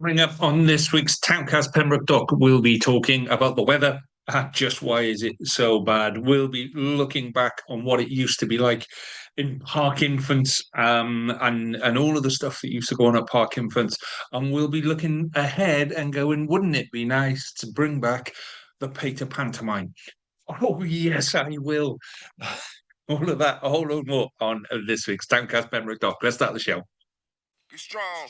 Coming up on this week's Towncast Pembroke Doc, we'll be talking about the weather and just why is it so bad. We'll be looking back on what it used to be like in Park Infants and all of the stuff that used to go on at Park Infants. And we'll be looking ahead and going, wouldn't it be nice to bring back the Pater pantomime? Oh, yes, I will. All of that, a whole lot more on this week's Towncast Pembroke Doc. Let's start the show. Be strong.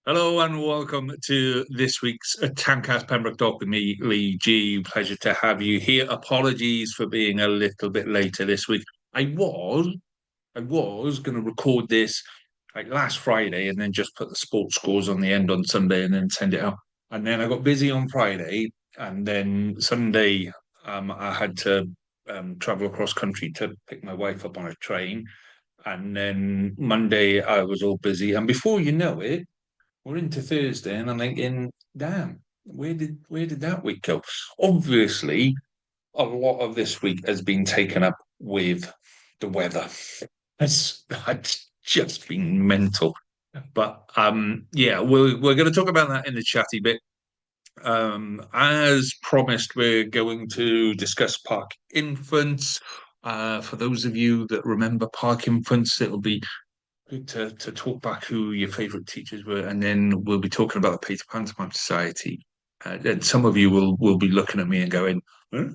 Hello and welcome to this week's Towncast Pembroke Doc with me, Lee G. Pleasure to have you here. Apologies for being a little bit later this week. I was going to record this like last Friday and then just put the sports scores on the end on Sunday and then send it out. And then I got busy on Friday, and then Sunday I had to travel across country to pick my wife up on a train. And then Monday I was all busy, and before you know it, we're into Thursday, and I'm thinking, damn, where did that week go? Obviously, a lot of this week has been taken up with the weather. It's just been mental. But yeah, we're going to talk about that in the chatty bit. As promised, we're going to discuss Park Infants. For those of you that remember Park Infants, it'll be good to talk back who your favourite teachers were, and then we'll be talking about the Peter Pantomime Society. And some of you will be looking at me and going, huh?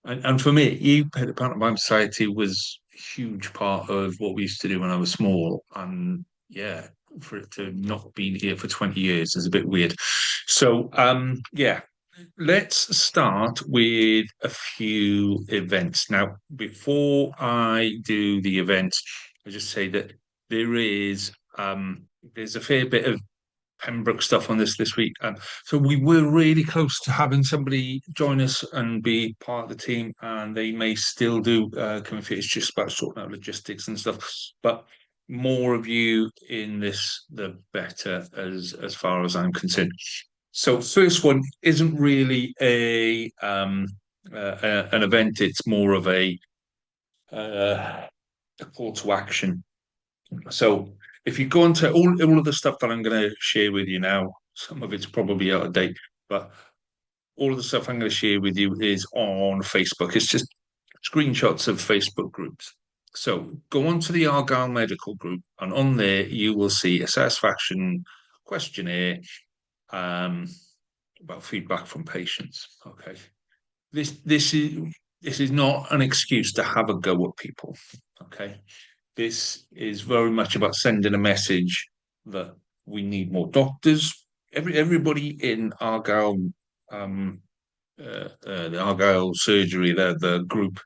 And for me, Peter Pantomime Society was a huge part of what we used to do when I was small. And yeah, for it to not be here for 20 years is a bit weird. So yeah, let's start with a few events. Now, before I do the events, I just say that there is there's a fair bit of Pembroke stuff on this week. So we were really close to having somebody join us and be part of the team, and they may still do come if it's just about sorting out logistics and stuff. But more of you in this, the better, as far as I'm concerned. So first one isn't really an event; it's more of a call to action. So if you go into all of the stuff that I'm going to share with you now, some of it's probably out of date, but all of the stuff I'm going to share with you is on Facebook. It's just screenshots of Facebook groups. So go on to the Argyle Medical Group, and on there you will see a satisfaction questionnaire about feedback from patients. Okay, this is not an excuse to have a go at people. Okay, this is very much about sending a message that we need more doctors. Everybody in Argyle, the Argyle surgery, the group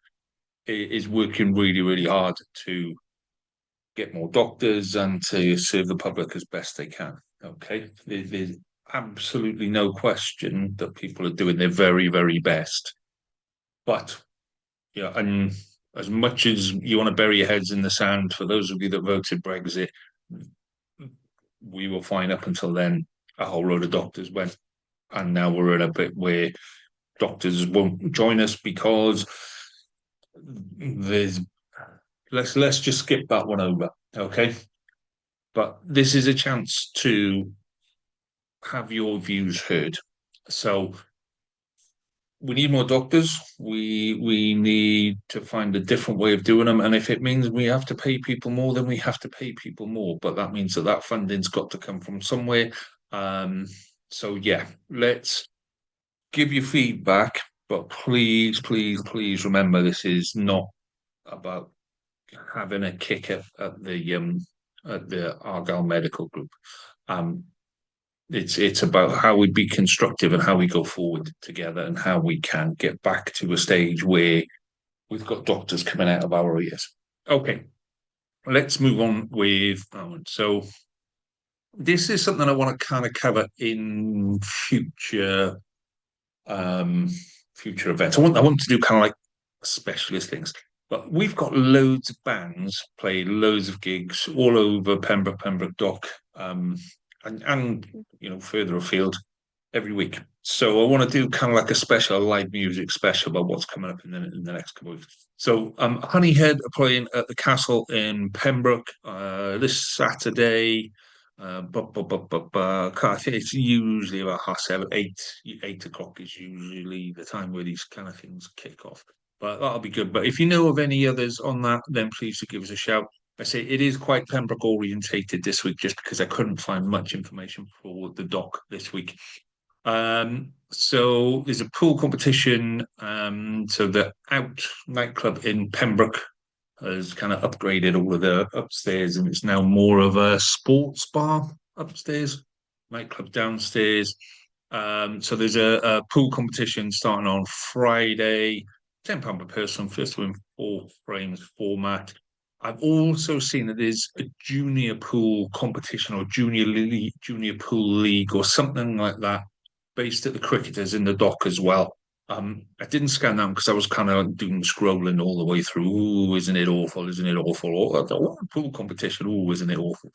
is working really, really hard to get more doctors and to serve the public as best they can. Okay, there's absolutely no question that people are doing their very, very best. But yeah, and as much as you want to bury your heads in the sand, for those of you that voted Brexit, we were fine up until then. A whole load of doctors went, and now we're in a bit where doctors won't join us because there's let's just skip that one over, okay? But this is a chance to have your views heard. So we need more doctors. We need to find a different way of doing them. And if it means we have to pay people more, then we have to pay people more. But that means that funding's got to come from somewhere. So yeah, let's give you feedback. But please, please, please remember this is not about having a kick at the Argyle Medical Group. It's about how we be constructive and how we go forward together and how we can get back to a stage where we've got doctors coming out of our ears. Okay, let's move on with so this is something I want to kind of cover in future future events. I want to do kind of like specialist things. But we've got loads of bands play loads of gigs all over Pembroke Dock, and further afield every week. So I want to do kind of like a special live music special about what's coming up in the next couple of weeks. So Honeyhead are playing at the Castle in Pembroke this Saturday. I think it's usually about 7:30, 8 o'clock is usually the time where these kind of things kick off. But that'll be good. But if you know of any others on that, then please do give us a shout. I say it is quite Pembroke orientated this week, just because I couldn't find much information for the doc this week. So there's a pool competition. So the Out nightclub in Pembroke has kind of upgraded all of the upstairs, and it's now more of a sports bar upstairs, nightclub downstairs. So there's a pool competition starting on Friday, £10 per person, first to win 4 frames format. I've also seen that there's a junior pool competition or junior pool league or something like that based at the Cricketers in the dock as well. I didn't scan that because I was kind of doing scrolling all the way through. Ooh, isn't it awful? Isn't it awful? Oh, pool competition. Ooh, isn't it awful?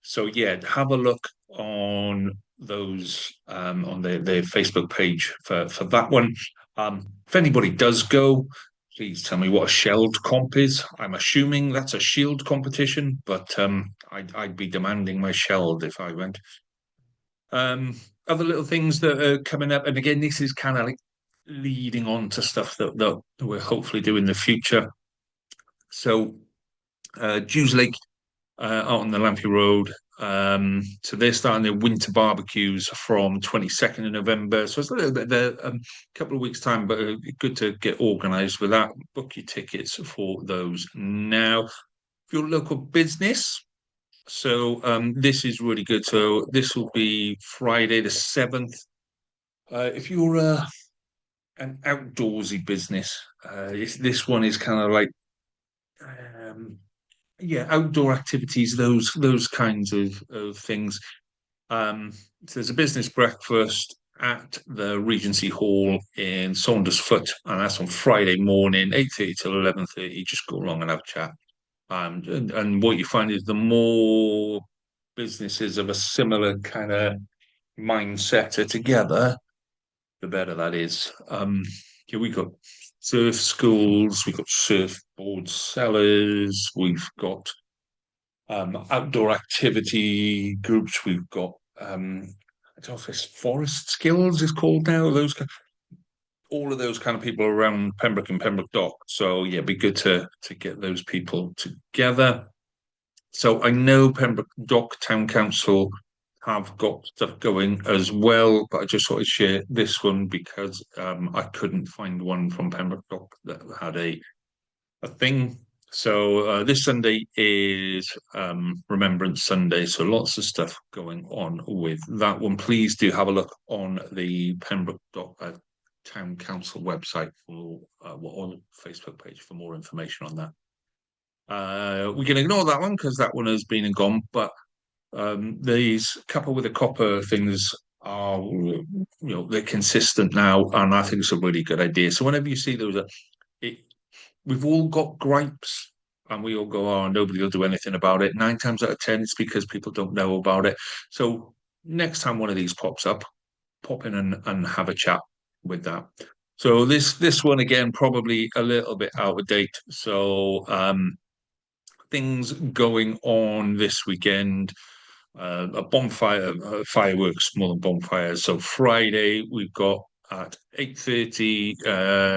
So yeah, have a look on those on their Facebook page for that one. If anybody does go, please tell me what a shelled comp is. I'm assuming that's a shield competition, but I'd be demanding my shelled if I went. Um, Other little things that are coming up, and again, this is kind of like leading on to stuff that we'll hopefully do in the future. So, Jews Lake out on the Lampy Road. So they're starting their winter barbecues from 22nd of November. So it's a little bit there, couple of weeks' time, but good to get organised with that. Book your tickets for those now. If you're a local business, so this is really good. So this will be Friday the 7th. If you're an outdoorsy business, this one is kind of like um, yeah, outdoor activities, those kinds of things. So there's a business breakfast at the Regency Hall in Saundersfoot, and that's on Friday morning, 8:30 till 11:30. Just go along and have a chat. And what you find is the more businesses of a similar kind of mindset are together, the better that is. Yeah, we've got surf schools, we've got surfboard sellers, we've got outdoor activity groups, we've got I don't know if it's forest skills is called now. All of those kind of people around Pembroke and Pembroke Dock. So yeah, it'd be good to get those people together. So I know Pembroke Dock Town Council have got stuff going as well, but I just thought I'd share this one because I couldn't find one from Pembroke Dock that had a thing. So this Sunday is Remembrance Sunday, so lots of stuff going on with that one. Please do have a look on the Pembroke Dock Town Council website for on Facebook page for more information on that. We can ignore that one because that one has been and gone, but these couple with the copper things are, they're consistent now, and I think it's a really good idea. So whenever you see those, it, we've all got gripes, and we all go, "Oh, nobody will do anything about it." 9 times out of 10, it's because people don't know about it. So next time one of these pops up, pop in and have a chat with that. So this one again probably a little bit out of date. So things going on this weekend. A bonfire, fireworks more than bonfires. So Friday we've got at 8:30.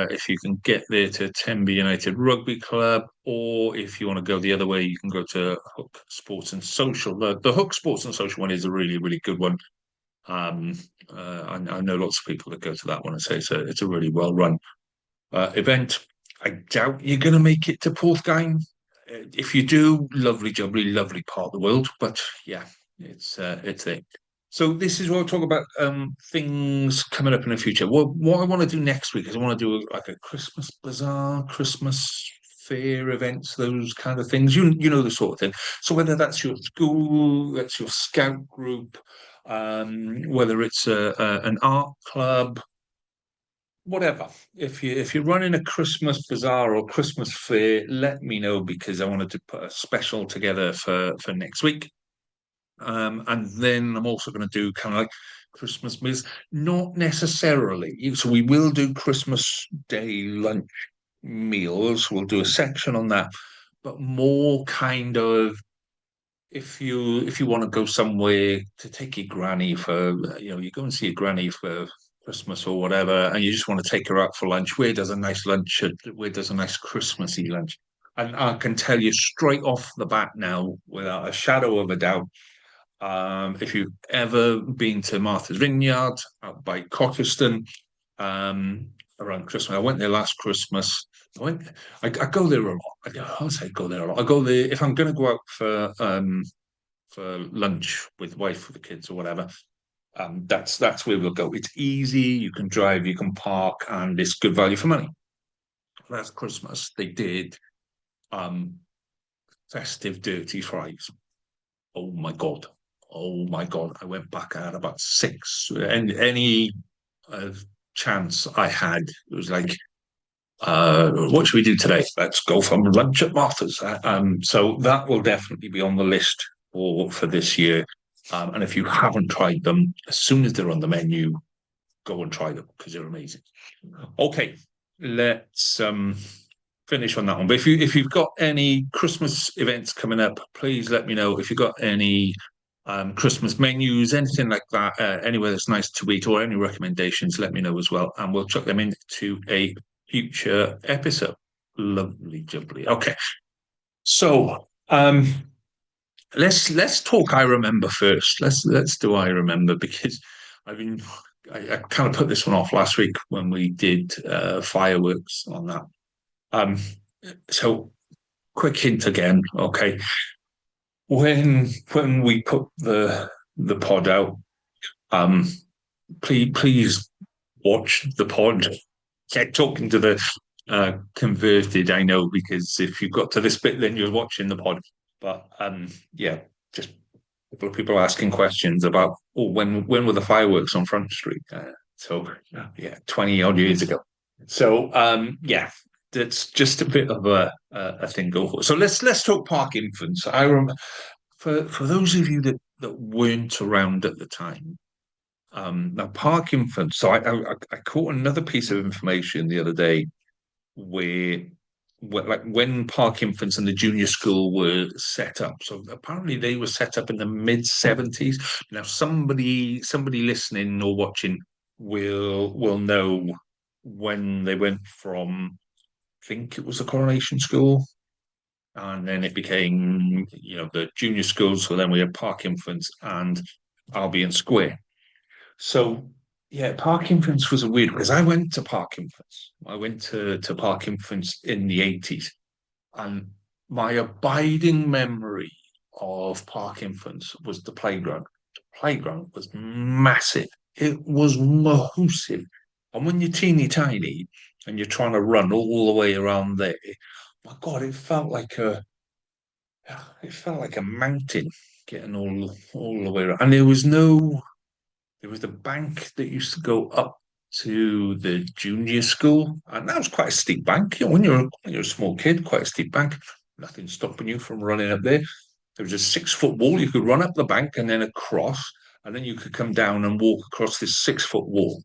If you can get there to Tenby United Rugby Club, or if you want to go the other way, you can go to Hook Sports and Social. The Hook Sports and Social one is a really good one. I know lots of people that go to that one and say it's a really well run event. I doubt you're going to make it to Porthgain. If you do, lovely jubbly, lovely part of the world. But yeah, it's there. So this is what I'll talk about. Things coming up in the future. What I want to do next week is I want to do like a Christmas bazaar, Christmas fair events, those kind of things. You know the sort of thing. So whether that's your school, that's your scout group, whether it's an art club, whatever. If you're running a Christmas bazaar or Christmas fair, let me know because I wanted to put a special together for next week. And then I'm also going to do kind of like Christmas meals. Not necessarily. So we will do Christmas Day lunch meals. We'll do a section on that, but more kind of if you want to go somewhere to take your granny for you go and see your granny for Christmas or whatever, and you just want to take her out for lunch. Where does a nice lunch? Where does a nice Christmassy lunch? And I can tell you straight off the bat now, without a shadow of a doubt, if you've ever been to Martha's Vineyard out by Cockerston, around Christmas, I went there last Christmas. I went. I go there a lot. I say go there a lot. I go there if I'm going to go out for lunch with wife, with the kids, or whatever. That's where we'll go. It's easy. You can drive, you can park, and it's good value for money. Last Christmas, they did um, festive dirty fries. Oh my god! Oh my god! I went back. I had about six. And any uh, chance I had, it was like, what should we do today? Let's go for lunch at Martha's. So that will definitely be on the list for this year. And if you haven't tried them, as soon as they're on the menu, go and try them because they're amazing. Okay, let's finish on that one. But if you've got any Christmas events coming up, please let me know. If you've got any Christmas menus, anything like that, anywhere that's nice to eat, or any recommendations, let me know as well, and we'll chuck them into a future episode. Lovely, jubbly. Okay, so let's talk. I remember first. Let's do I remember because I've been. I kind of put this one off last week when we did fireworks on that. Um, so quick hint again, okay. When we put the pod out, um, please watch the pod. Get talking to the converted, I know, because if you've got to this bit, then you're watching the pod. But yeah, just a couple of people asking questions about, oh, when were the fireworks on Front Street? So yeah, 20 odd years ago. So yeah, that's just a bit of a thing go for. So let's talk Park Infants. I remember for those of you that weren't around at the time. Now Park Infants. So I caught another piece of information the other day where, like when Park Infants and the junior school were set up. So apparently they were set up in the mid 70s. Now somebody listening or watching will know when they went from, I think it was the Coronation School, and then it became the junior school. So then we had Park Infants and Albion Square. So yeah, Park Infants was a weird because I went to Park Infants. I went to Park Infants in the 80s. And my abiding memory of Park Infants was the playground. The playground was massive. It was massive. And when you're teeny tiny and you're trying to run all the way around there, my God, it felt like a mountain getting all the way around. And there was the bank that used to go up to the junior school, and that was quite a steep bank. When you're a small kid, quite a steep bank. Nothing stopping you from running up there. There was a 6 foot wall. You could run up the bank and then across, and then you could come down and walk across this 6 foot wall.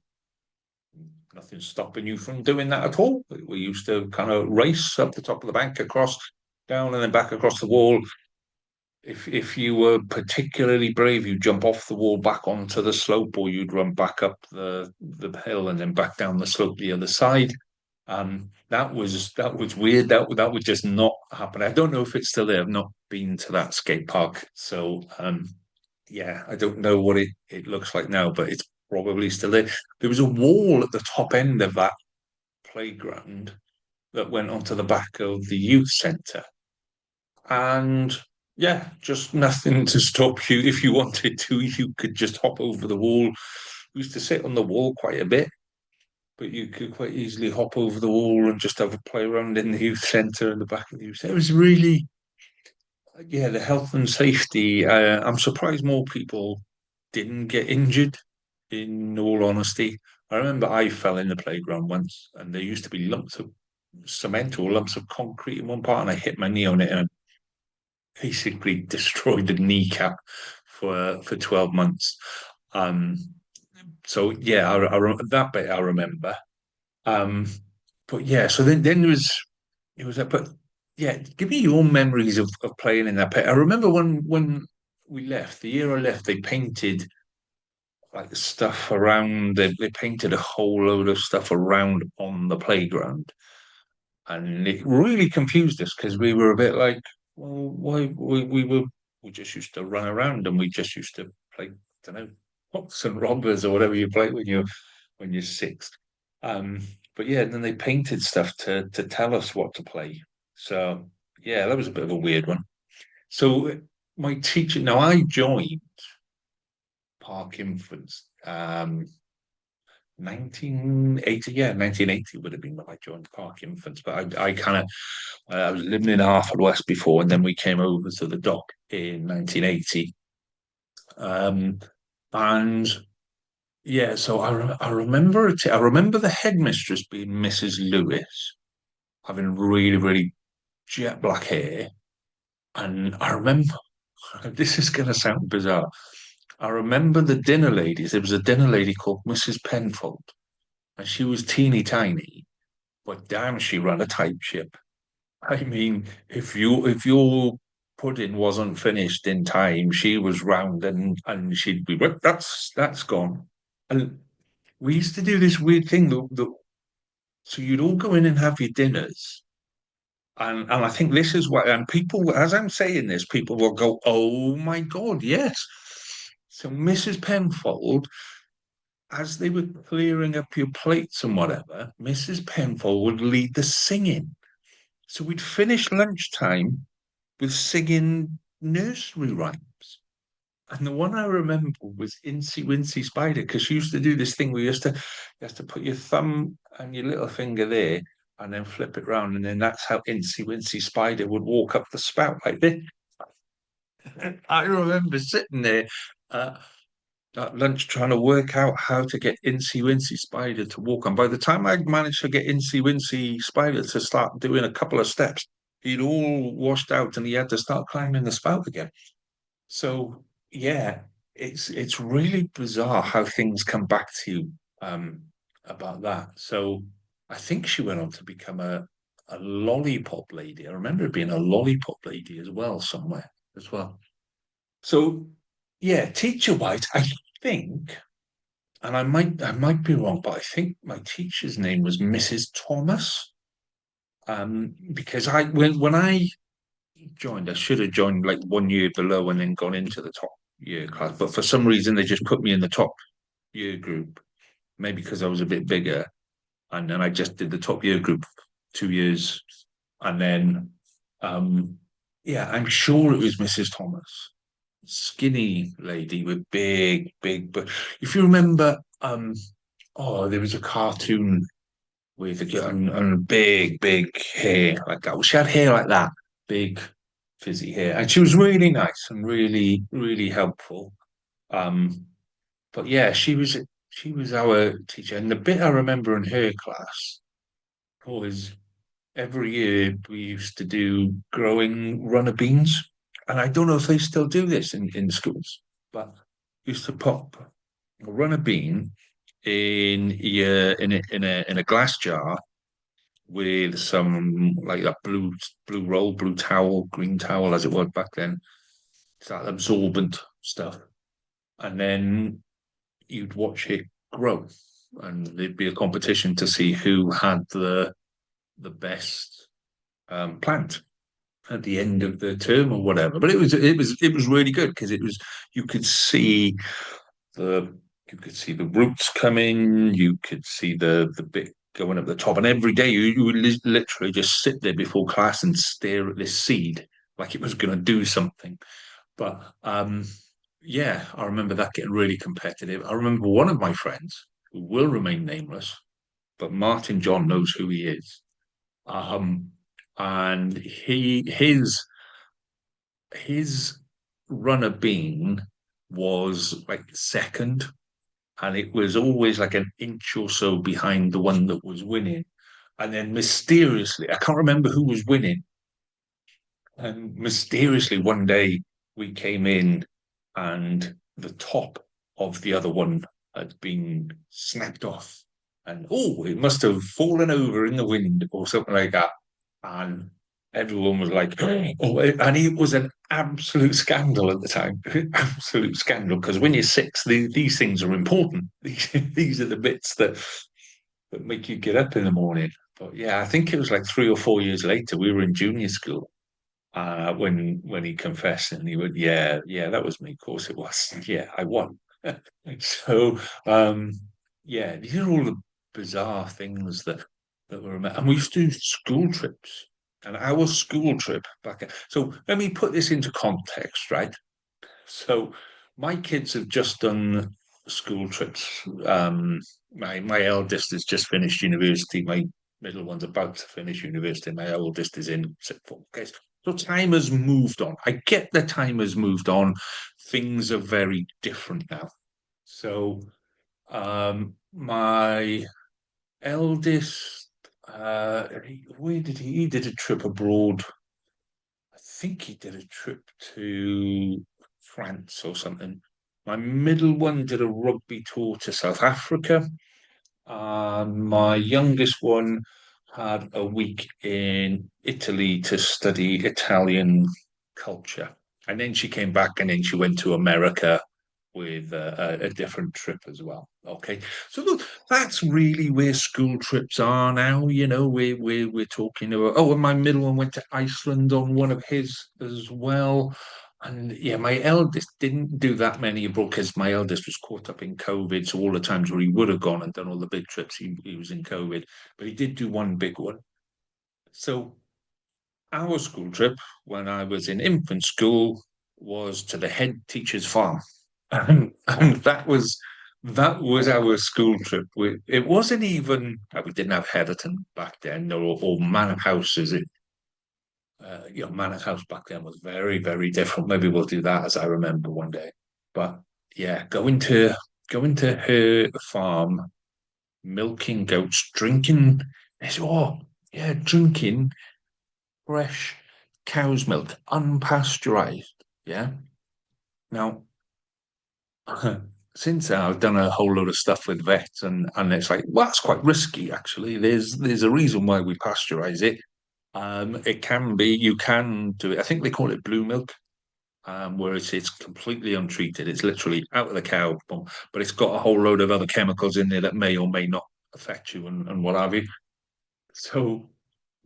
Nothing stopping you from doing that at all. We used to kind of race up the top of the bank, across, down, and then back across the wall. If you were particularly brave, you'd jump off the wall back onto the slope, or you'd run back up the hill and then back down the slope the other side. That was weird. That would just not happen. I don't know if it's still there. I've not been to that skate park, so yeah, I don't know what it looks like now, but it's probably still there. There was a wall at the top end of that playground that went onto the back of the youth centre. And yeah, just nothing to stop you. If you wanted to, you could just hop over the wall. We used to sit on the wall quite a bit, but you could quite easily hop over the wall and just have a play around in the youth centre in the back of the youth centre. It was really, yeah, the health and safety. I'm surprised more people didn't get injured, in all honesty. I remember I fell in the playground once, and there used to be lumps of cement or lumps of concrete in one part, and I hit my knee on it and basically destroyed the kneecap for 12 months. Um, So yeah, that bit I remember. Um, but yeah, so then it was that. But yeah, give me your memories of playing in that pit. I remember when we left, the year I left, they painted like stuff around. They painted a whole load of stuff around on the playground, and it really confused us because we were a bit like, well, why we just used to run around and we just used to play, I don't know, cops and robbers or whatever you play when you're six. Um, but yeah, then they painted stuff to tell us what to play. So yeah, that was a bit of a weird one. So my teacher, now I joined Park Infants, 1980, yeah, 1980 would have been when I joined Park Infants. But I kind of I was living in West before, and then we came over to the dock in 1980. Um, and yeah, so I remember I remember the headmistress being Mrs. Lewis, having really jet black hair, and I remember this is going to sound bizarre. I remember the dinner ladies. There was a dinner lady called Mrs. Penfold, and she was teeny tiny, but damn, she ran a tight ship. I mean, if your pudding wasn't finished in time, she was round and she'd be, "Well, that's gone." And we used to do this weird thing that so you'd all go in and have your dinners. And I think this is what, and people, as I'm saying this, people will go, "Oh my God, yes." So Mrs. Penfold, as they were clearing up your plates and whatever, Mrs. Penfold would lead the singing. So we'd finish lunchtime with singing nursery rhymes. And the one I remember was Incy Wincy Spider, because she used to do this thing where you have to put your thumb and your little finger there and then flip it round. And then that's how Incy Wincy Spider would walk up the spout like this. I remember sitting there uh, at lunch trying to work out how to get Incy Wincy Spider to walk on. By the time I managed to get Incy Wincy Spider to start doing a couple of steps, he'd all washed out and he had to start climbing the spout again. So yeah, it's really bizarre how things come back to you about that. So I think she went on to become a lollipop lady. I remember being a lollipop lady as well somewhere as well. So yeah, teacher wise, I think, and I might be wrong, but I think my teacher's name was Mrs. Thomas. Because when I joined, I should have joined like 1 year below and then gone into the top year class. But for some reason, they just put me in the top year group. Maybe because I was a bit bigger, and then I just did the top year group 2 years, and then yeah, I'm sure it was Mrs. Thomas, skinny lady with but if you remember, oh, there was a cartoon with a girl and big hair like that. Well, she had hair like that, big fizzy hair, and she was really nice and really helpful. Um, but yeah, she was our teacher, and the bit I remember in her class was every year we used to do growing runner beans, and I don't know if they still do this in schools, but used to pop a runner bean in a glass jar with some like that blue roll, blue towel, green towel as it was back then. It's that absorbent stuff. And then you'd watch it grow. And there'd be a competition to see who had the best plant at the end of the term or whatever. But it was really good because it was you could see the you could see the roots coming, you could see the bit going up the top, and every day you would literally just sit there before class and stare at this seed like it was going to do something. But yeah, I remember that getting really competitive. I remember one of my friends who will remain nameless, but Martin John knows who he is. Um, and his runner bean was like second, and it was always like an inch or so behind the one that was winning. And then mysteriously, I can't remember who was winning, and mysteriously one day we came in and the top of the other one had been snapped off, and oh, it must have fallen over in the wind or something like that. And everyone was like, oh, and it was an absolute scandal at the time, absolute scandal. Because when you're six, these things are important. These are the bits that make you get up in the morning. But yeah, I think it was like 3 or 4 years later, we were in junior school when he confessed, and he went, "Yeah, yeah, that was me. Of course it was. Yeah, I won." So, um, yeah, these are all the bizarre things that were, and we used to do school trips, and our school trip back. So let me put this into context, right? So my kids have just done school trips. My eldest has just finished university. My middle one's about to finish university. My oldest is in sixth form. Okay, so time has moved on. I get the time has moved on. Things are very different now. So my eldest, where did he did a trip abroad. I think he did a trip to France or something. My middle one did a rugby tour to South Africa. My youngest one had a week in Italy to study Italian culture. And then she came back and then she went to America with a different trip as well. Okay. So look, that's really where school trips are now. We're talking about, oh, and my middle one went to Iceland on one of his as well. And yeah, my eldest didn't do that many abroad because my eldest was caught up in COVID. So all the times where he would have gone and done all the big trips, he was in COVID. But he did do one big one. So our school trip when I was in infant school was to the head teacher's farm. And that was our school trip. It wasn't even we didn't have Heatherton back then or Manor House as it Manor House back then was very, very different. Maybe we'll do that as I remember one day. But yeah, going to her farm, milking goats, drinking. Oh, yeah, drinking fresh cow's milk, unpasteurized. Yeah. Now, since then, I've done a whole load of stuff with vets, and it's like, well, that's quite risky, actually. There's a reason why we pasteurize it. It can be, you can do it. I think they call it blue milk, where it's completely untreated. It's literally out of the cow, boom, but it's got a whole load of other chemicals in there that may or may not affect you and what have you. So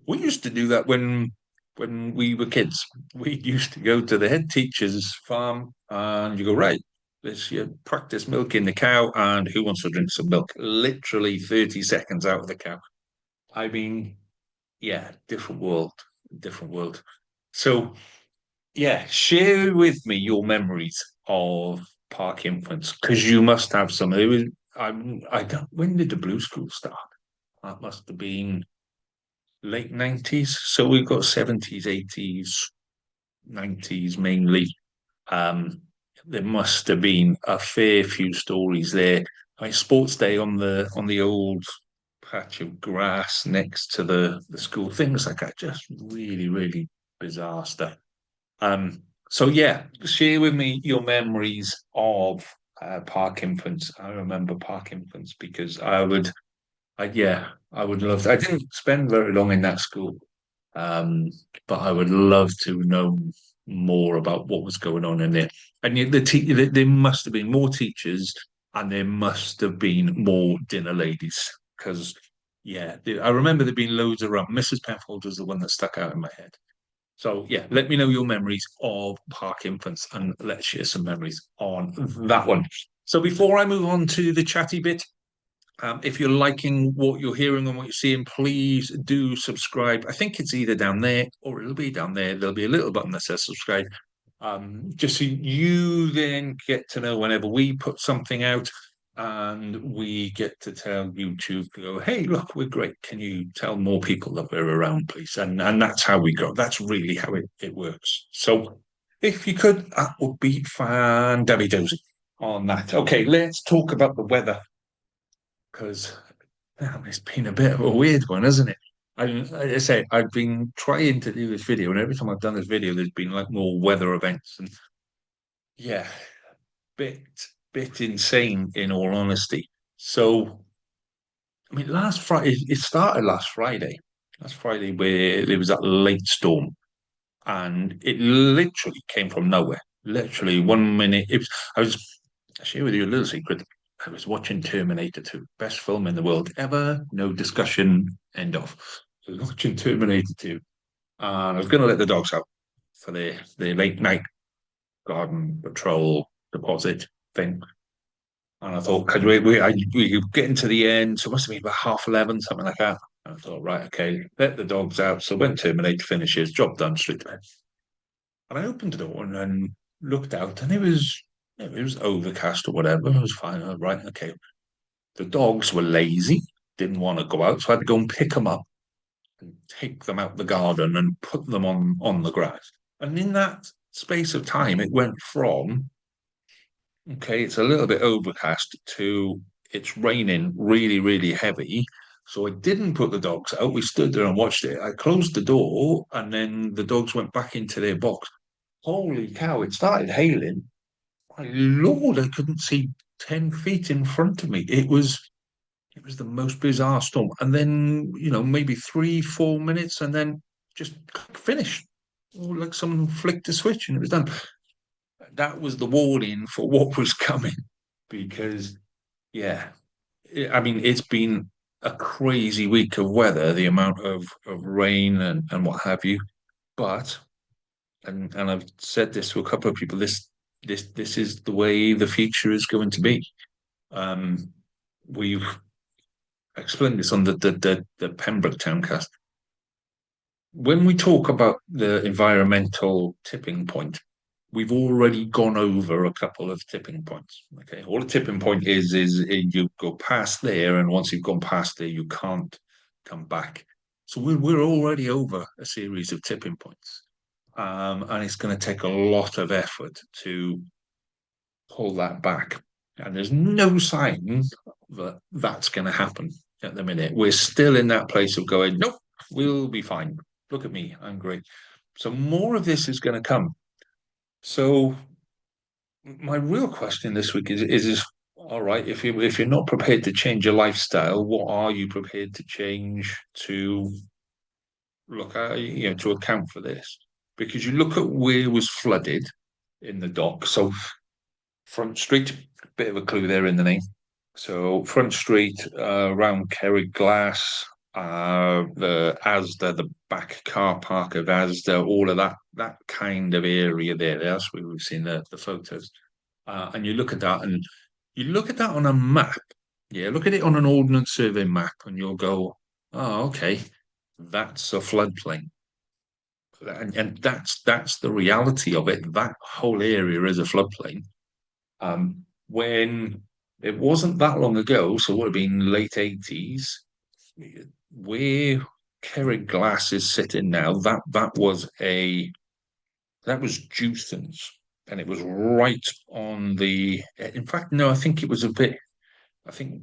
we used to do that when we were kids. We used to go to the head teacher's farm and you go, right, let's practice milking the cow and who wants to drink some milk? Literally 30 seconds out of the cow. I mean, yeah, different world, different world. So yeah, share with me your memories of Park Infants because you must have some. It was I don't. When did the Blue School start? That must have been late 90s. So we've got 70s, 80s, 90s mainly. Um, there must have been a fair few stories there. I mean, sports day on the old patch of grass next to the school, things like that, just really, really bizarre stuff. So yeah, share with me your memories of Park Infants. I remember Park Infants because I would love to. I didn't spend very long in that school, um, but I would love to know more about what was going on in there. And there must have been more teachers, and there must have been more dinner ladies because yeah, I remember there being loads around. Mrs. Penfold was the one that stuck out in my head. So yeah, let me know your memories of Park Infants, and let's share some memories on that one. So before I move on to the chatty bit, if you're liking what you're hearing and what you're seeing, please do subscribe. I think it's either down there or it'll be down there. There'll be a little button that says subscribe. Just so you then get to know whenever we put something out and we get to tell YouTube to go, hey, look, we're great. Can you tell more people that we're around, please? And that's how we go. That's really how it works. So if you could, that would be fan dabby dozy on that. Okay, let's talk about the weather because it's been a bit of a weird one, hasn't it? Like I say, I've been trying to do this video, and every time I've done this video, there's been like more weather events, and yeah, bit bit insane, in all honesty. So, I mean, last Friday, it started last Friday. Last Friday, where there was that late storm, and it literally came from nowhere. Literally, 1 minute. I was. I'll share with you a little secret. I was watching Terminator 2, best film in the world ever. No discussion. End of. I was watching Terminator 2, and I was going to let the dogs out for their late night garden patrol deposit thing. And I thought, because we were getting to the end, so it must have been about 11:30, something like that. And I thought, right, okay, let the dogs out. So when Terminator finishes, job done, straight to bed. And I opened the door and looked out, and it was overcast or whatever. It was fine. Right, okay. The dogs were lazy, didn't want to go out, so I had to go and pick them up and take them out the garden and put them on the grass. And in that space of time, it went from okay, it's a little bit overcast to it's raining really, really heavy. So I didn't put the dogs out. We stood there and watched it. I closed the door and then the dogs went back into their box. Holy cow, it started hailing. My Lord, I couldn't see 10 feet in front of me. It was the most bizarre storm. And then, maybe 3, 4 minutes and then just finished. Like someone flicked a switch and it was done. That was the warning for what was coming because yeah, I mean, it's been a crazy week of weather, the amount of rain and what have you. But and I've said this to a couple of people, this is the way the future is going to be. Um, we've explained this on the Pembroke Towncast. When we talk about the environmental tipping point, we've already gone over a couple of tipping points. Okay, all a tipping point is you go past there, and once you've gone past there, you can't come back. So we're already over a series of tipping points, and it's going to take a lot of effort to pull that back. And there's no sign that that's going to happen at the minute. We're still in that place of going, nope, we'll be fine. Look at me, I'm great. So more of this is going to come. So my real question this week is all right, if you're not prepared to change your lifestyle, what are you prepared to change to look at, to account for this? Because you look at where was flooded in the dock. So Front Street, bit of a clue there in the name. So Front Street, around Kerry Glass, the Asda, the back car park of Asda, all of that kind of area there. That's where we've seen the photos. And you look at that and you look at that on a map. Yeah, look at it on an Ordnance Survey map, and you'll go, oh, okay, that's a floodplain. And that's the reality of it. That whole area is a floodplain. When it wasn't that long ago, so it would have been late 80s, where Kerry Glass is sitting now, that was Jewson's, and it was right on the. In fact, no, I think it was a bit. I think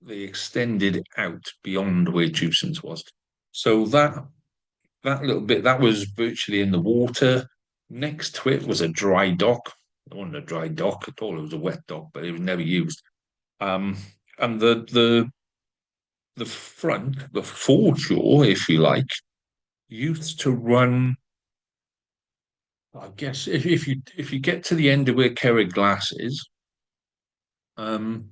they extended out beyond where Jewson's was. So that little bit that was virtually in the water. Next to it was a dry dock. It wasn't a dry dock at all. It was a wet dock, but it was never used. Um, and the front, the foreshore, if you like, used to run. I guess if you get to the end of where Kerry Glass is, um,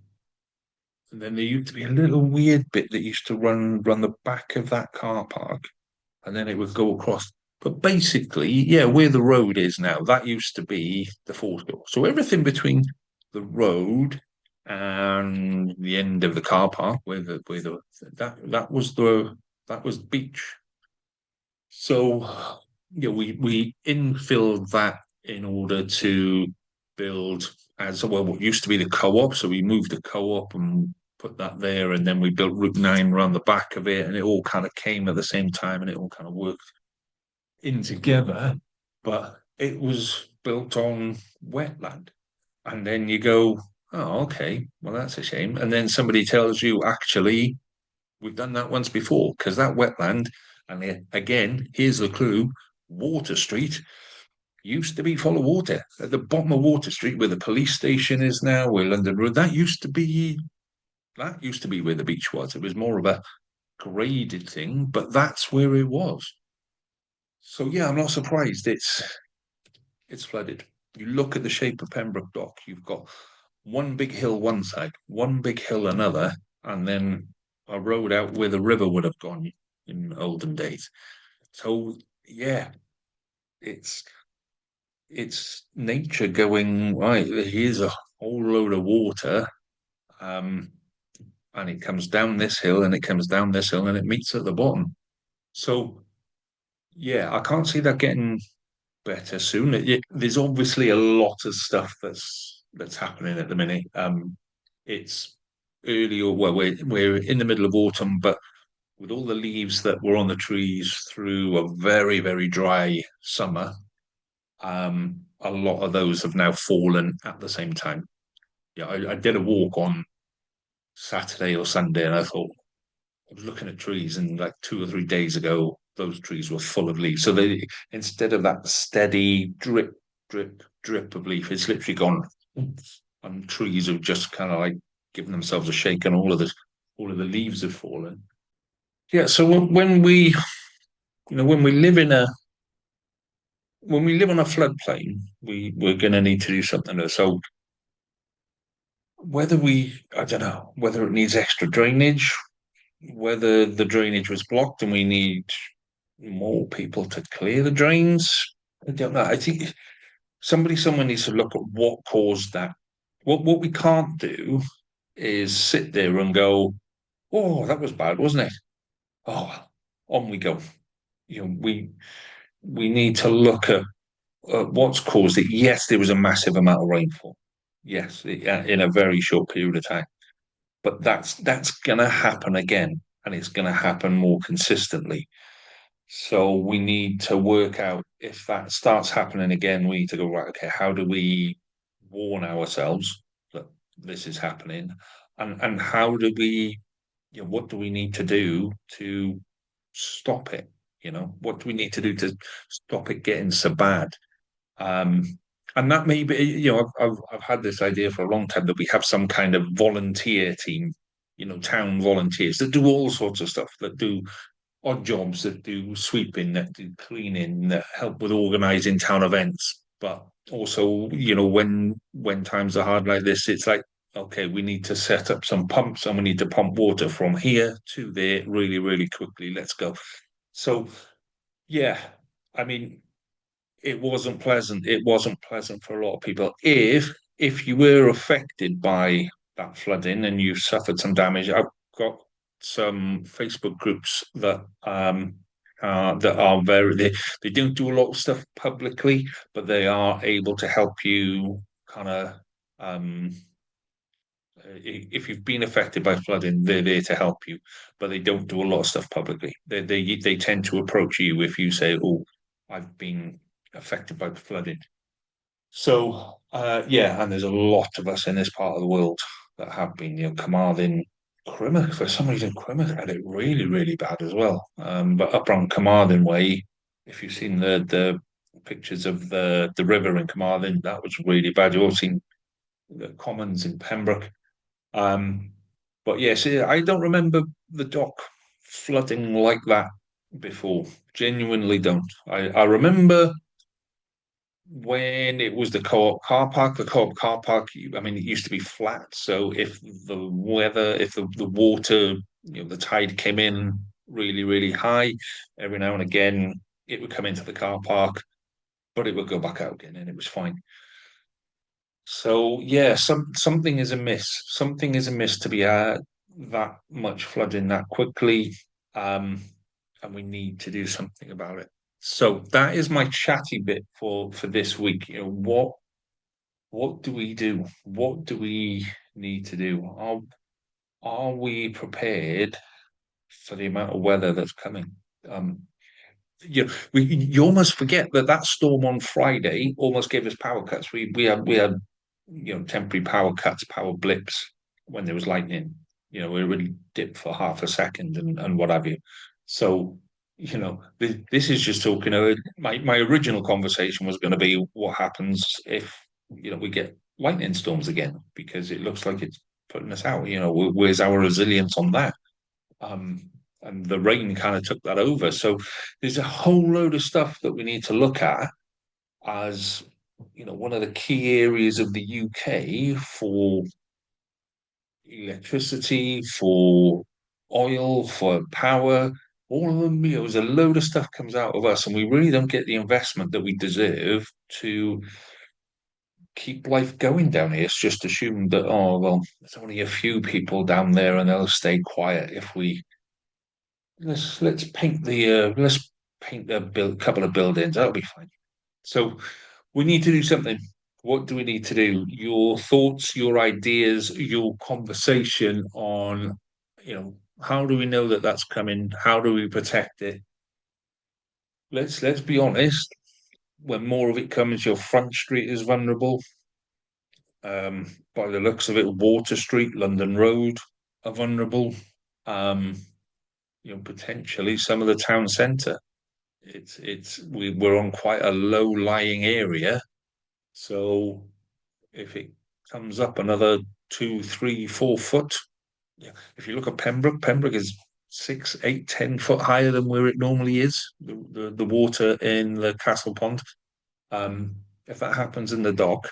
and then there used to be a little weird bit that used to run the back of that car park, and then it would go across. But basically, yeah, where the road is now, that used to be the foreshore. So everything between the road and the end of the car park, where the that was beach. So yeah, we infilled that in order to build as well what used to be the co-op. So we moved the co-op and put that there, and then we built Route 9 around the back of it, and it all kind of came at the same time, and it all kind of worked in together. But it was built on wetland, and then you go, oh, okay, well that's a shame. And then somebody tells you, actually, we've done that once before because that wetland, and again, here's the clue: Water Street used to be full of water. At the bottom of Water Street, where the police station is now, where London Road, that used to be where the beach was. It was more of a graded thing, but that's where it was. So yeah, I'm not surprised. It's flooded. You look at the shape of Pembroke Dock. You've got one big hill one side, one big hill another, and then a road out where the river would have gone in olden days. So yeah, it's it's nature going, right, here's a whole load of water, um, and it comes down this hill and it comes down this hill and it meets at the bottom. So yeah, I can't see that getting better soon. There's obviously a lot of stuff that's happening at the minute. It's early, or well, we're in the middle of autumn, but with all the leaves that were on the trees through a very, very dry summer, a lot of those have now fallen at the same time. Yeah, I did a walk on Saturday or Sunday, and I thought I was looking at trees, and like 2 or 3 days ago, those trees were full of leaves. So they, instead of that steady drip, drip, drip of leaf, it's literally gone, and trees have just kind of like given themselves a shake, and all of the leaves have fallen. Yeah. So when we, when we live in a when we live on a floodplain, we're going to need to do something. So I don't know, whether it needs extra drainage, whether the drainage was blocked and we need more people to clear the drains. I don't know. I think someone needs to look at what caused that. What we can't do is sit there and go, "Oh, that was bad, wasn't it?" Oh, well, on we go. We need to look at what's caused it. Yes, there was a massive amount of rainfall. Yes, in a very short period of time. But that's going to happen again, and it's going to happen more consistently. So we need to work out, if that starts happening again, we need to go, right, okay, how do we warn ourselves that this is happening? And how do we, what do we need to do to stop it? What do we need to do to stop it getting so bad? Um, and that may be, I've had this idea for a long time, that we have some kind of volunteer team, town volunteers that do all sorts of stuff, that do odd jobs, that do sweeping, that do cleaning, that help with organising town events. But also, when times are hard like this, it's like, okay, we need to set up some pumps and we need to pump water from here to there really, really quickly. Let's go. So yeah, I mean, it wasn't pleasant. It wasn't pleasant for a lot of people. If you were affected by that flooding and you suffered some damage, I've got some Facebook groups that are they don't do a lot of stuff publicly, but they are able to help you kind of if you've been affected by flooding, they're there to help you, but they don't do a lot of stuff publicly. They tend to approach you if you say, "Oh, I've been affected by the flooding." So yeah, and there's a lot of us in this part of the world that have been. Carmarthen, Crimmock. For some reason, Crimmock had it really, really bad as well. But up on Carmarthen Way, if you've seen the pictures of the river in Carmarthen, that was really bad. You've all seen the Commons in Pembroke. Um, but yes, I don't remember the dock flooding like that before. Genuinely don't. I remember when it was the co-op car park. The co-op car park, I mean, it used to be flat. So if the water, the tide came in really, really high, every now and again it would come into the car park, but it would go back out again and it was fine. So yeah, something is amiss. Something is amiss to be that much flooding that quickly, um, and we need to do something about it. So that is my chatty bit for this week. What do we do? What do we need to do? Are we prepared for the amount of weather that's coming? Um, you almost forget that storm on Friday almost gave us power cuts. We had temporary power cuts, power blips when there was lightning. We really dipped for half a second and what have you. So this is just talking. My original conversation was going to be what happens if we get lightning storms again, because it looks like it's putting us out. Where's our resilience on that? Um, and the rain kind of took that over. So there's a whole load of stuff that we need to look at as one of the key areas of the UK for electricity, for oil, for power. All of them, there's a load of stuff comes out of us, and we really don't get the investment that we deserve to keep life going down here. It's just assumed that, oh, well, there's only a few people down there and they'll stay quiet if we let's paint a couple of buildings. That'll be fine. So we need to do something. What do we need to do? Your thoughts, your ideas, your conversation on, how do we know that that's coming? How do we protect it? Let's be honest. When more of it comes, your front street is vulnerable. By the looks of it, Water Street, London Road are vulnerable. Um, potentially some of the town centre. We're on quite a low-lying area, so if it comes up another 2, 3, 4 foot, yeah. If you look at Pembroke is 6, 8, 10 foot higher than where it normally is. The water in the Castle Pond. If that happens in the dock,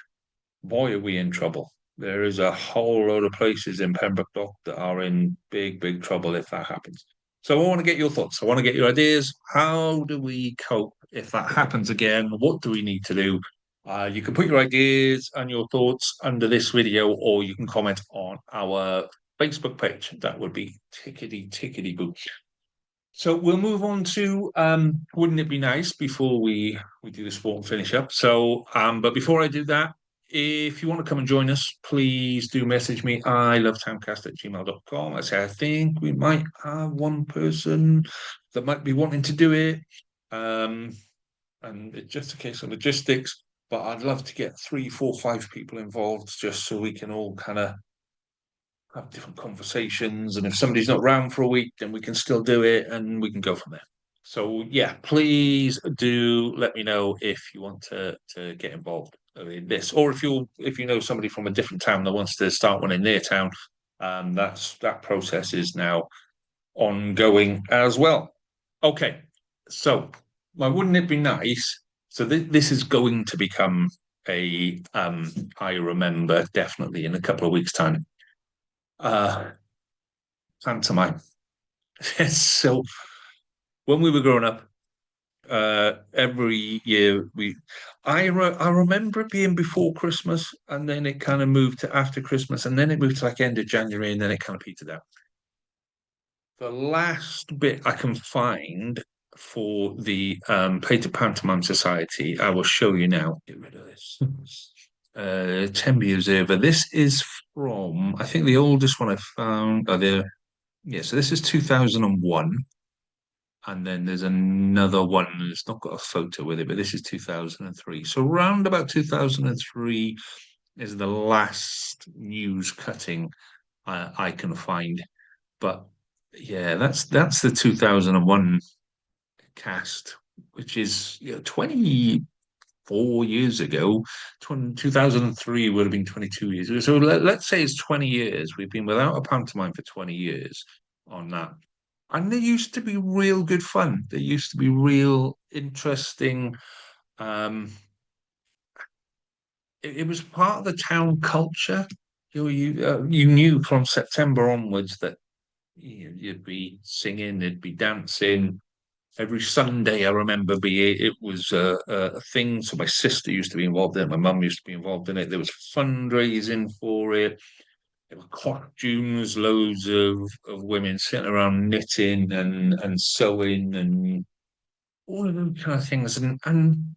boy, are we in trouble. There is a whole load of places in Pembroke Dock that are in big, big trouble if that happens. So I want to get your thoughts. I want to get your ideas. How do we cope if that happens again? What do we need to do? You can put your ideas and your thoughts under this video, or you can comment on our Facebook page. That would be tickety boo. So we'll move on to wouldn't it be nice before we do the sport and finish up. So but before I do that, if you want to come and join us, please do message me. I love towncast@gmail.com. I say I think we might have one person that might be wanting to do it. And it's just a case of logistics, but I'd love to get 3, 4, 5 people involved just so we can all kind of have different conversations. And if somebody's not around for a week, then we can still do it and we can go from there. So yeah, please do let me know if you want to get involved in this, or if you know somebody from a different town that wants to start one in their town. That process is now ongoing as well. Okay, so wouldn't it be nice? So this is going to become a I remember definitely in a couple of weeks' time. Pantomime. So when we were growing up, every year I remember it being before Christmas, and then it kind of moved to after Christmas, and then it moved to like end of January, and then it kind of petered out. The last bit I can find for the Pater Pantomime Society, I will show you now. Get rid of this. 10 over. This is from, I think the oldest one I found. So this is 2001. And then there's another one, and it's not got a photo with it, but this is 2003. So around about 2003 is the last news cutting I can find. But yeah, that's the 2001 cast, which is 24 years ago. 2003 would have been 22 years ago. So let's say it's 20 years. We've been without a pantomime for 20 years on that. And they used to be real good fun. They used to be real interesting. Um, it was part of the town culture. You knew from September onwards that you'd be singing, there'd be dancing. Every Sunday, I remember it was a thing. So my sister used to be involved in it. My mum used to be involved in it. There was fundraising for it. There were costumes, loads of women sitting around knitting and sewing and all of those kind of things. And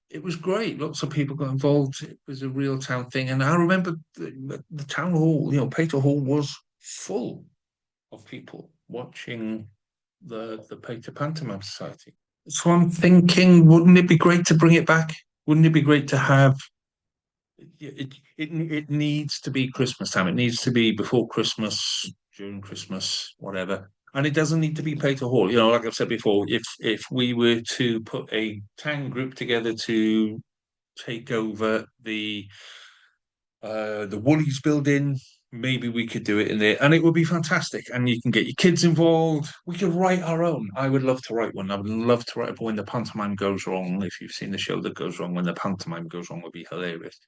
it was great. Lots of people got involved. It was a real town thing. And I remember the town hall, Pater Hall was full of people watching the Pater Pantomime Society. So I'm thinking, wouldn't it be great to bring it back? Wouldn't it be great to have it needs to be Christmas time. It needs to be before Christmas, during Christmas, whatever. And it doesn't need to be pay to haul. Like I've said before, if we were to put a town group together to take over the Woolies building, maybe we could do it in there, and it would be fantastic. And you can get your kids involved. We could write our own. I would love to write one. I would love to write when the pantomime goes wrong. If you've seen the show that goes wrong, when the pantomime goes wrong, would be hilarious.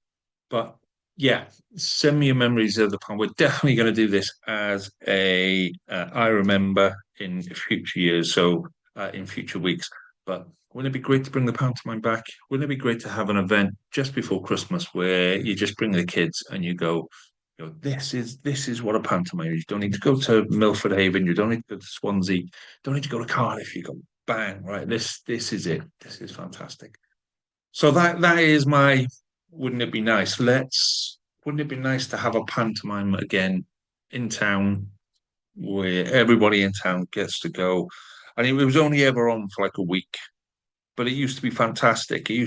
But yeah, send me your memories of the pond. We're definitely going to do this as a I remember in future years, so in future weeks. But wouldn't it be great to bring the pantomime back? Wouldn't it be great to have an event just before Christmas where you just bring the kids and you go, this is what a pantomime is. You don't need to go to Milford Haven. You don't need to go to Swansea. You don't need to go to Cardiff. You go bang, right? This is it. This is fantastic. So that is my. Wouldn't it be nice? Wouldn't it be nice to have a pantomime again in town where everybody in town gets to go? And it was only ever on for like a week, but it used to be fantastic. I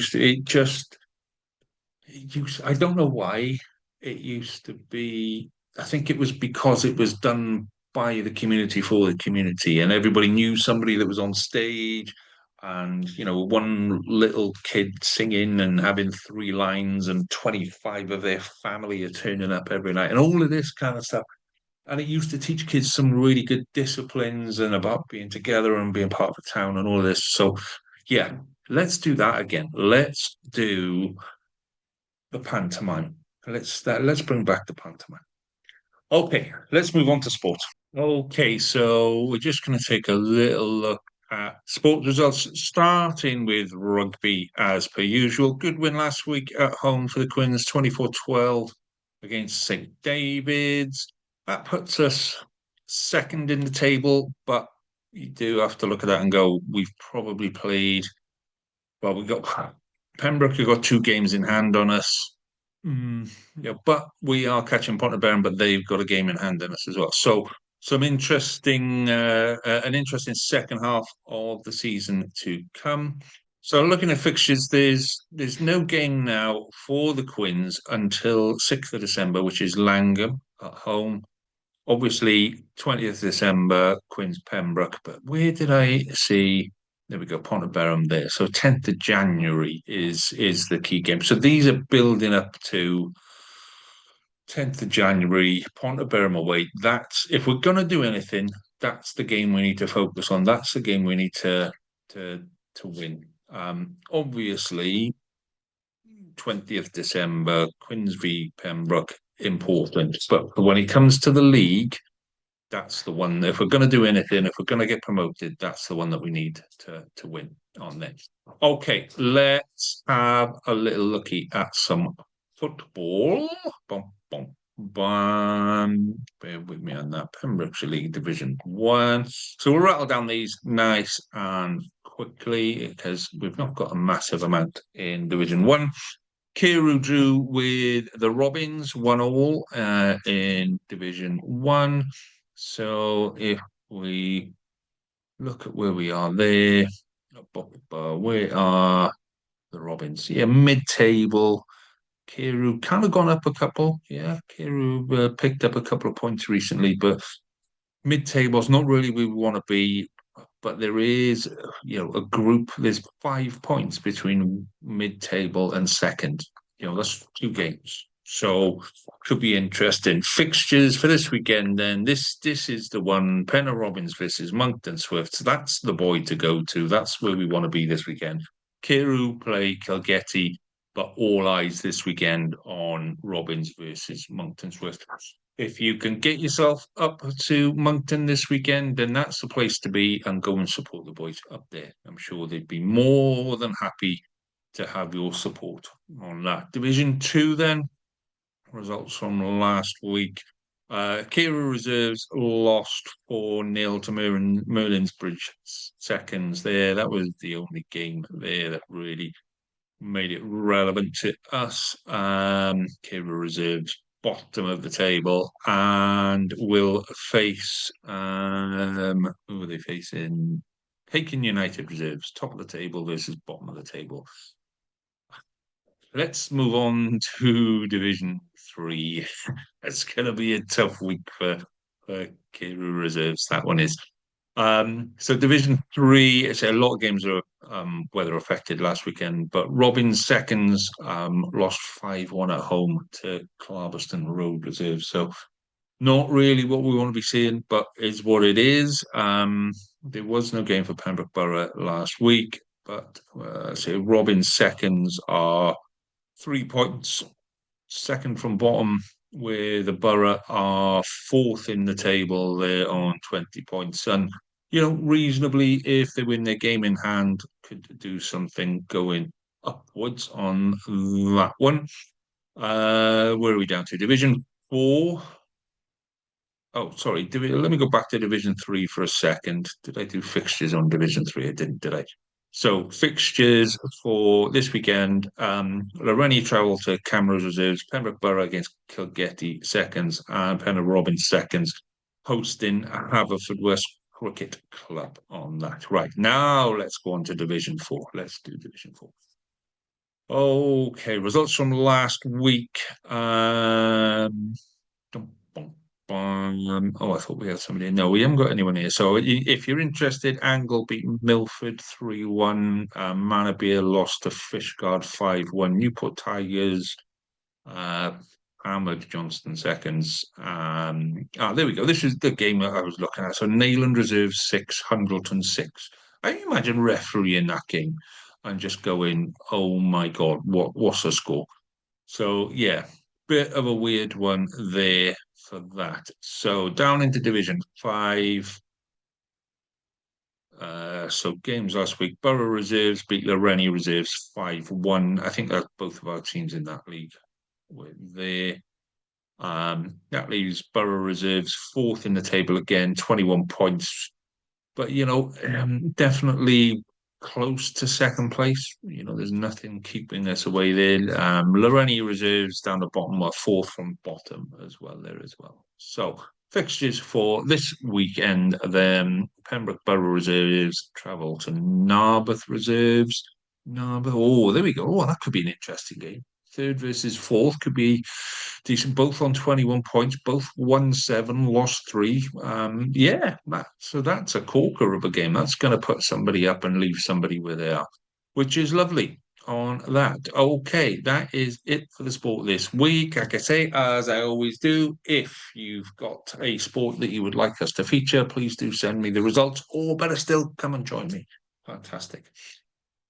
don't know why it used to be. I think it was because it was done by the community for the community, and everybody knew somebody that was on stage. And one little kid singing and having three lines, and 25 of their family are turning up every night, and all of this kind of stuff. And it used to teach kids some really good disciplines and about being together and being part of the town and all of this. So, yeah, let's do that again. Let's do the pantomime. Let's bring back the pantomime. Okay, let's move on to sport. Okay, so we're just going to take a little look at sport results, starting with rugby as per usual. Good win last week at home for the Quins, 24-12 against St. David's. That puts us second in the table, but you do have to look at that and go, we've probably played, well, we got Pembroke, who got two games in hand on us. Yeah, but we are catching Pontebaron, but they've got a game in hand on us as well. So an interesting second half of the season to come. So looking at fixtures, there's no game now for the Quins until 6th of December, which is Langham at home. Obviously, 20th December, Quins Pembroke. But where did I see? There we go, Pontebaron there. So 10th of January is the key game. So these are building up to 10th of January, Pontebaron away. That's if we're gonna do anything, that's the game we need to focus on. That's the game we need to win. Obviously, 20th December, Quins v Pembroke, important. But when it comes to the league, that's the one. If we're going to do anything, if we're going to get promoted, that's the one that we need to win on this. Okay, let's have a little looky at some football. Bum, bum, bum. Bear with me on that. Pembrokeshire League Division 1. So we'll rattle down these nice and quickly because we've not got a massive amount in Division 1. Carew drew with the Robins, 1-1 in Division 1. So if we look at where we are there, where are the Robins? Yeah, mid-table. Carew kind of gone up a couple. Yeah, Carew picked up a couple of points recently, but mid-table's not really where we want to be. But there is, a group. There's 5 points between mid-table and second. That's 2 games. So could be interesting. Fixtures for this weekend, then this is the one, Penna Robins versus Monkton Swifts. That's the boy to go to. That's where we want to be this weekend. Carew play Kilgetty, but all eyes this weekend on Robins versus Monkton Swift. If you can get yourself up to Monkton this weekend, then that's the place to be and go and support the boys up there. I'm sure they'd be more than happy to have your support on that. Division 2 then, results from last week. Kira Reserves lost 4-0 to Merlin's Bridge seconds there. That was the only game there that really made it relevant to us. Kira Reserves bottom of the table and will face who are they facing? Haken United Reserves, top of the table versus bottom of the table. Let's move on to Division 3. It's going to be a tough week for Carew Reserves. That one is. So Division 3, it's a lot of games are weather affected last weekend, but Robin's seconds lost 5-1 at home to Clarbeston Road Reserve. So not really what we want to be seeing, but is what it is. There was no game for Pembroke Borough last week, but so Robin's seconds are 3 points, second from bottom, where the Borough are fourth in the table. They're on 20 points. And, reasonably, if they win their game in hand, could do something going upwards on that one. Where are we down to? Division 4. Oh, sorry. Let me go back to Division 3 for a second. Did I do fixtures on Division 3? I didn't, did I? So fixtures for this weekend, Loreni travel to Camrose Reserves, Pembroke Borough against Kilgetty seconds, and Penrith Robins seconds, hosting Haverfordwest Cricket Club on that. Right, now let's go on to Division 4. Let's do Division 4. Okay, results from last week. I thought we had somebody. No, we haven't got anyone here. So if you're interested, Angle beat Milford 3-1. Manorbier lost to Fishguard 5-1. Newport Tigers, uh, Ahmed Johnston seconds. There we go. This is the game that I was looking at. So Neyland Reserve 6, Hundleton 6. I imagine refereeing that game and just going, oh my God, what's the score? So yeah, bit of a weird one there for that. So down into Division 5. So games last week, Borough Reserves beat Loreni Reserves 5-1. I think that's both of our teams in that league were there. That leaves Borough Reserves fourth in the table again, 21 points. But, definitely close to second place. There's nothing keeping us away there. Loreni Reserves down the bottom are fourth from bottom as well there as well. So fixtures for this weekend, then Pembroke Borough Reserves travel to Narberth Reserves. There we go. Oh, that could be an interesting game. Third versus fourth could be decent. Both on 21 points, both won 7, lost 3. So that's a corker of a game. That's going to put somebody up and leave somebody where they are, which is lovely on that. Okay, that is it for the sport this week. Like I say, as I always do, if you've got a sport that you would like us to feature, please do send me the results, or better still, come and join me. Fantastic.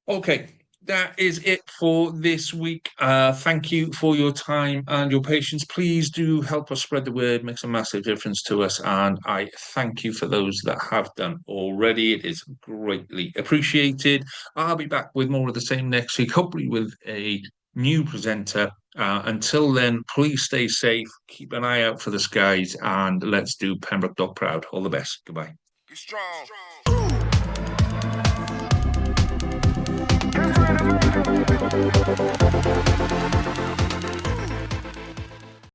Okay, that is it for this week. Thank you for your time and your patience. Please do help us spread the word, makes a massive difference to us. And I thank you for those that have done already. It is greatly appreciated. I'll be back with more of the same next week, hopefully with a new presenter. Until then, please stay safe, keep an eye out for the skies, and let's do Pembroke Dog proud. All the best. Goodbye. Be strong.